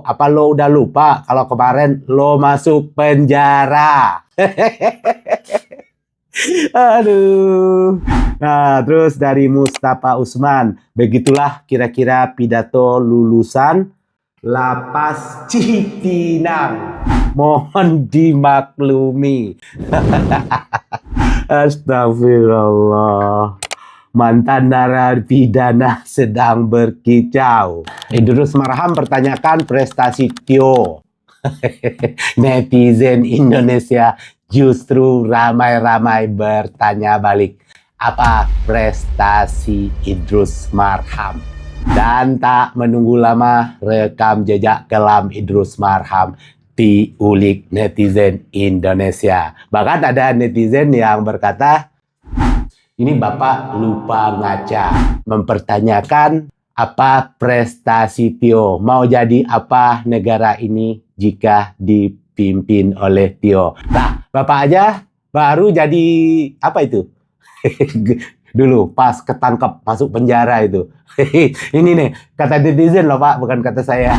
Apa lo udah lupa kalau kemarin lo masuk penjara? Aduh. Nah, terus dari Mustafa Usman, begitulah kira-kira pidato lulusan Lapas Cipinang. Mohon dimaklumi. Astagfirullah. Mantan narapidana sedang berkicau. Idrus Marham pertanyakan prestasi Tio. Netizen Indonesia justru ramai-ramai bertanya balik. Apa prestasi Idrus Marham? Dan tak menunggu lama, rekam jejak kelam Idrus Marham diulik netizen Indonesia. Bahkan ada netizen yang berkata, ini Bapak lupa ngaca, mempertanyakan apa prestasi Tio, mau jadi apa negara ini jika dipimpin oleh Tio. Nah, Bapak aja baru jadi apa itu? Dulu pas ketangkep masuk penjara itu. Ini nih kata netizen loh Pak, bukan kata saya.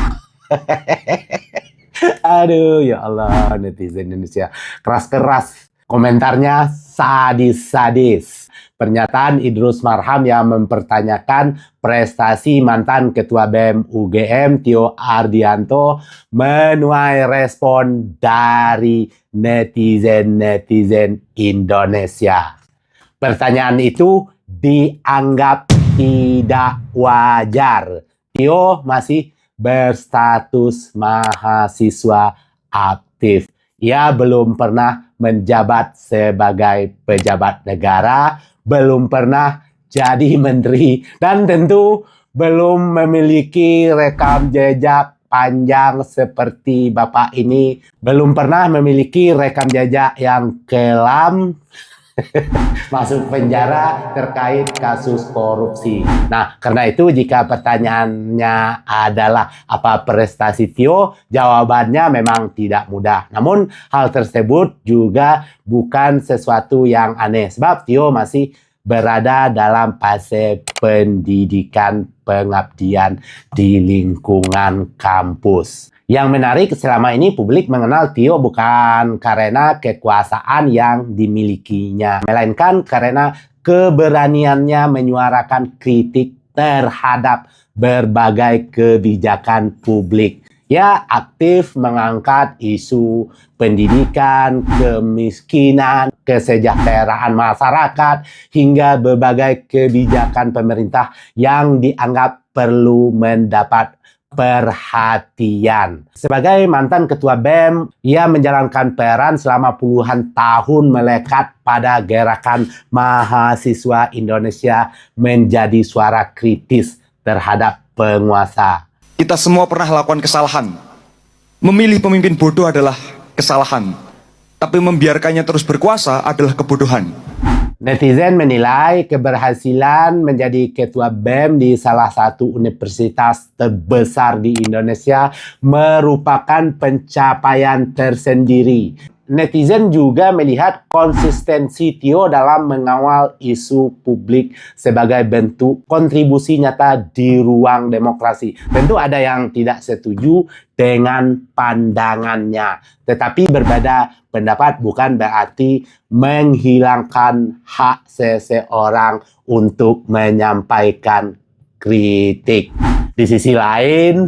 Aduh ya Allah, netizen Indonesia keras-keras. Komentarnya sadis-sadis. Pernyataan Idrus Marham yang mempertanyakan prestasi mantan Ketua BEM UGM Tio Ardianto menuai respon dari netizen-netizen Indonesia. Pertanyaan itu dianggap tidak wajar. Tio masih berstatus mahasiswa aktif. Ia belum pernah menjabat sebagai pejabat negara, belum pernah jadi menteri, dan tentu belum memiliki rekam jejak panjang seperti Bapak ini, belum pernah memiliki rekam jejak yang kelam, masuk penjara terkait kasus korupsi. Nah, karena itu jika pertanyaannya adalah apa prestasi Tio, jawabannya memang tidak mudah. Namun, hal tersebut juga bukan sesuatu yang aneh, sebab Tio masih berada dalam fase pendidikan pengabdian di lingkungan kampus. Yang menarik, selama ini publik mengenal Tio bukan karena kekuasaan yang dimilikinya, melainkan karena keberaniannya menyuarakan kritik terhadap berbagai kebijakan publik. Ia aktif mengangkat isu pendidikan, kemiskinan, kesejahteraan masyarakat, hingga berbagai kebijakan pemerintah yang dianggap perlu mendapat perhatian. Sebagai mantan ketua BEM, ia menjalankan peran selama puluhan tahun melekat pada gerakan mahasiswa Indonesia menjadi suara kritis terhadap penguasa. Kita semua pernah lakukan kesalahan. Memilih pemimpin bodoh adalah kesalahan, tapi membiarkannya terus berkuasa adalah kebodohan. Netizen menilai keberhasilan menjadi ketua BEM di salah satu universitas terbesar di Indonesia merupakan pencapaian tersendiri. Netizen juga melihat konsistensi Tio dalam mengawal isu publik sebagai bentuk kontribusi nyata di ruang demokrasi. Tentu ada yang tidak setuju dengan pandangannya, tetapi berbeda pendapat bukan berarti menghilangkan hak seseorang untuk menyampaikan kritik. Di sisi lain,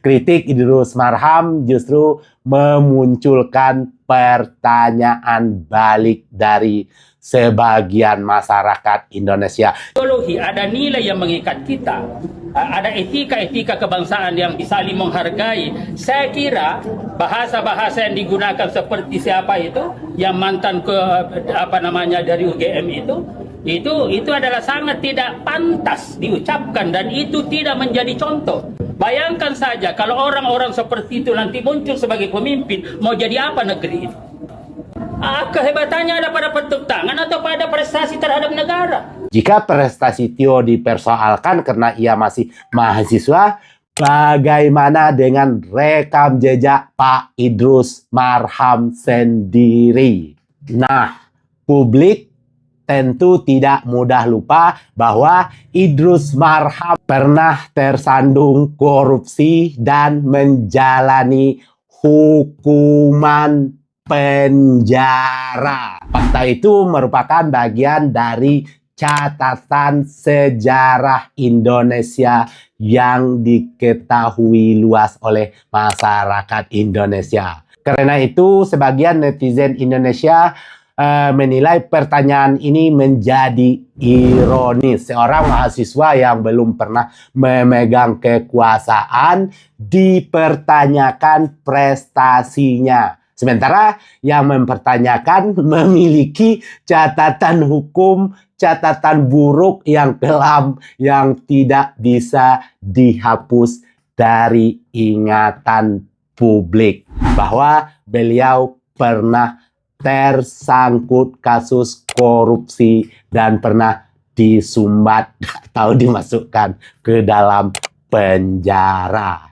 kritik Idrus Marham justru memunculkan pertanyaan balik dari sebagian masyarakat Indonesia. Ideologi, ada nilai yang mengikat kita, ada etika-etika kebangsaan yang saling menghargai. Saya kira bahasa-bahasa yang digunakan seperti siapa itu, yang mantan dari UGM itu adalah sangat tidak pantas diucapkan, dan itu tidak menjadi contoh. Bayangkan saja kalau orang-orang seperti itu nanti muncul sebagai pemimpin, mau jadi apa negeri ini? Kehebatannya ada pada bentuk tangan atau pada prestasi terhadap negara? Jika prestasi Tio dipersoalkan karena ia masih mahasiswa, bagaimana dengan rekam jejak Pak Idrus Marham sendiri? Nah, publik tentu tidak mudah lupa bahwa Idrus Marham pernah tersandung korupsi dan menjalani hukuman penjara. Fakta itu merupakan bagian dari catatan sejarah Indonesia yang diketahui luas oleh masyarakat Indonesia. Karena itu, sebagian netizen Indonesia menilai pertanyaan ini menjadi ironis. Seorang mahasiswa yang belum pernah memegang kekuasaan dipertanyakan prestasinya. Sementara yang mempertanyakan memiliki catatan hukum, catatan buruk yang kelam yang tidak bisa dihapus dari ingatan publik. Bahwa beliau pernah tersangkut kasus korupsi dan pernah disumbat atau dimasukkan ke dalam penjara.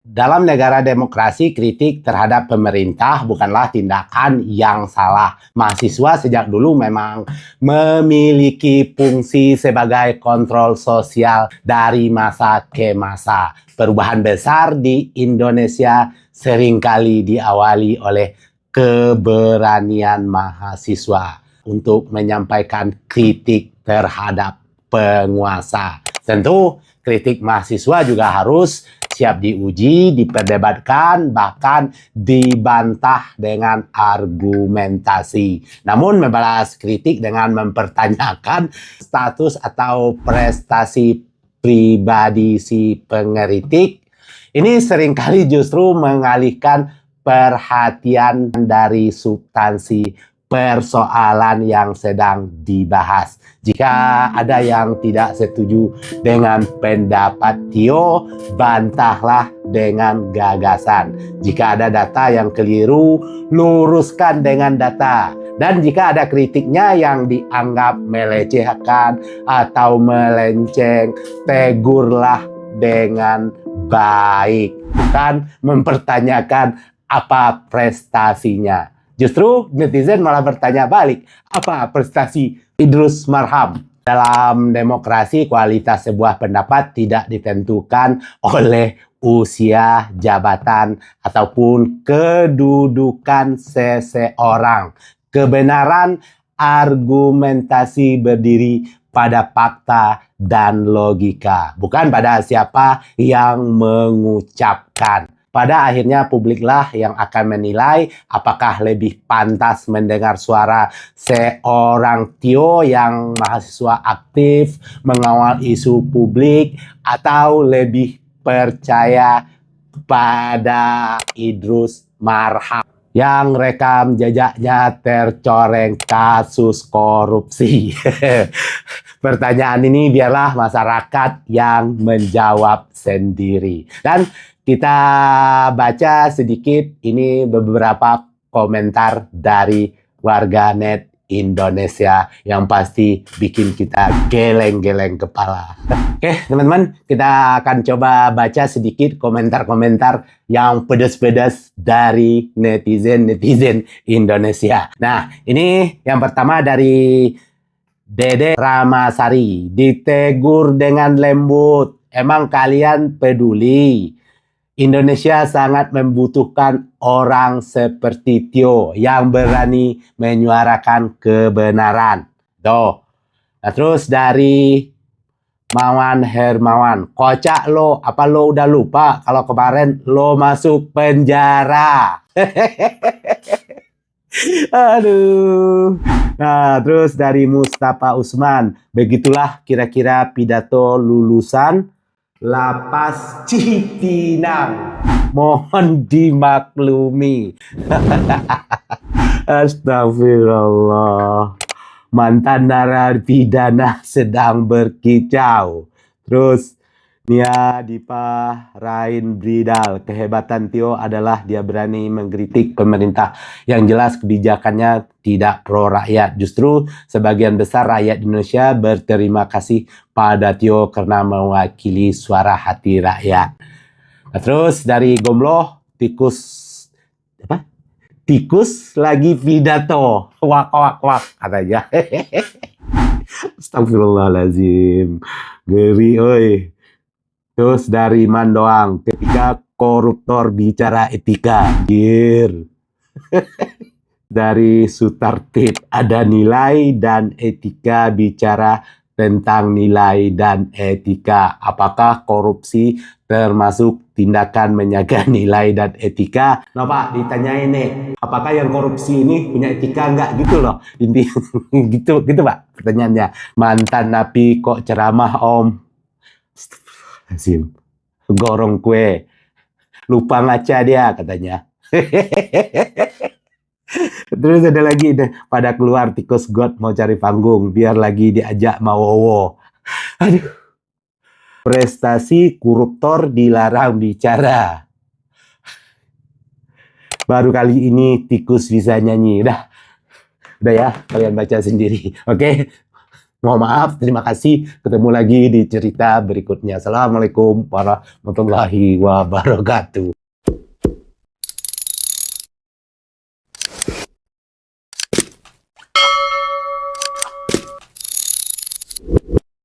Dalam negara demokrasi, kritik terhadap pemerintah bukanlah tindakan yang salah. Mahasiswa sejak dulu memang memiliki fungsi sebagai kontrol sosial dari masa ke masa. Perubahan besar di Indonesia seringkali diawali oleh keberanian mahasiswa untuk menyampaikan kritik terhadap penguasa. Tentu kritik mahasiswa juga harus siap diuji, diperdebatkan, bahkan dibantah dengan argumentasi. Namun membalas kritik dengan mempertanyakan status atau prestasi pribadi si pengkritik, ini seringkali justru mengalihkan perhatian dari substansi persoalan yang sedang dibahas. Jika ada yang tidak setuju dengan pendapat Tio, bantahlah dengan gagasan. Jika ada data yang keliru, luruskan dengan data. Dan jika ada kritiknya yang dianggap melecehkan atau melenceng, tegurlah dengan baik. Bukan mempertanyakan apa prestasinya. Justru netizen malah bertanya balik, apa prestasi Idrus Marham? Dalam demokrasi, kualitas sebuah pendapat tidak ditentukan oleh usia, jabatan, ataupun kedudukan seseorang. Kebenaran argumentasi berdiri pada fakta dan logika, bukan pada siapa yang mengucapkan. Pada akhirnya publiklah yang akan menilai apakah lebih pantas mendengar suara seorang Tio yang mahasiswa aktif mengawal isu publik atau lebih percaya pada Idrus Marham yang rekam jejaknya tercoreng kasus korupsi. Pertanyaan ini biarlah masyarakat yang menjawab sendiri. Dan kita baca sedikit ini beberapa komentar dari warganet Indonesia yang pasti bikin kita geleng-geleng kepala. Oke, teman-teman, kita akan coba baca sedikit komentar-komentar yang pedas-pedas dari netizen-netizen Indonesia. Nah, ini yang pertama dari Dede Ramasari. Ditegur dengan lembut. Emang kalian peduli? Indonesia sangat membutuhkan orang seperti Tio yang berani menyuarakan kebenaran. Tuh. Nah, terus dari Mawan Hermawan, kocak lo, apa lo udah lupa kalau kemarin lo masuk penjara? Aduh. Nah, terus dari Mustafa Usman, begitulah kira-kira pidato lulusan Lapas Cipinang. Mohon dimaklumi. Astagfirullah. Mantan narapidana sedang berkicau. Terus Nia Dipa Rain Bridal. Kehebatan Tio adalah dia berani mengkritik pemerintah. Yang jelas kebijakannya tidak pro rakyat. Justru sebagian besar rakyat Indonesia berterima kasih pada Tio karena mewakili suara hati rakyat. Nah, terus dari Gomloh, tikus lagi pidato. Wak wak wak katanya. Astagfirullahaladzim. Ngeri, oi. Terus dari Man doang. Ketika koruptor bicara etika. Gir. Dari Sutartip. Ada nilai dan etika bicara tentang nilai dan etika. Apakah korupsi termasuk tindakan menjaga nilai dan etika? Nah Pak, ditanyain nih, apakah yang korupsi ini punya etika enggak? Gitu loh, inti gitu Pak pertanyaannya. Mantan napi kok ceramah Om? Astagfirullahaladzim. Gorong kue, lupa ngaca dia katanya. Terus ada lagi deh, pada keluar tikus God mau cari panggung, biar lagi diajak Mawowo. Aduh. Prestasi koruptor dilarang bicara. Baru kali ini tikus bisa nyanyi. Udah ya, kalian baca sendiri. Oke? Mohon maaf, terima kasih. Ketemu lagi di cerita berikutnya. Assalamualaikum warahmatullahi wabarakatuh.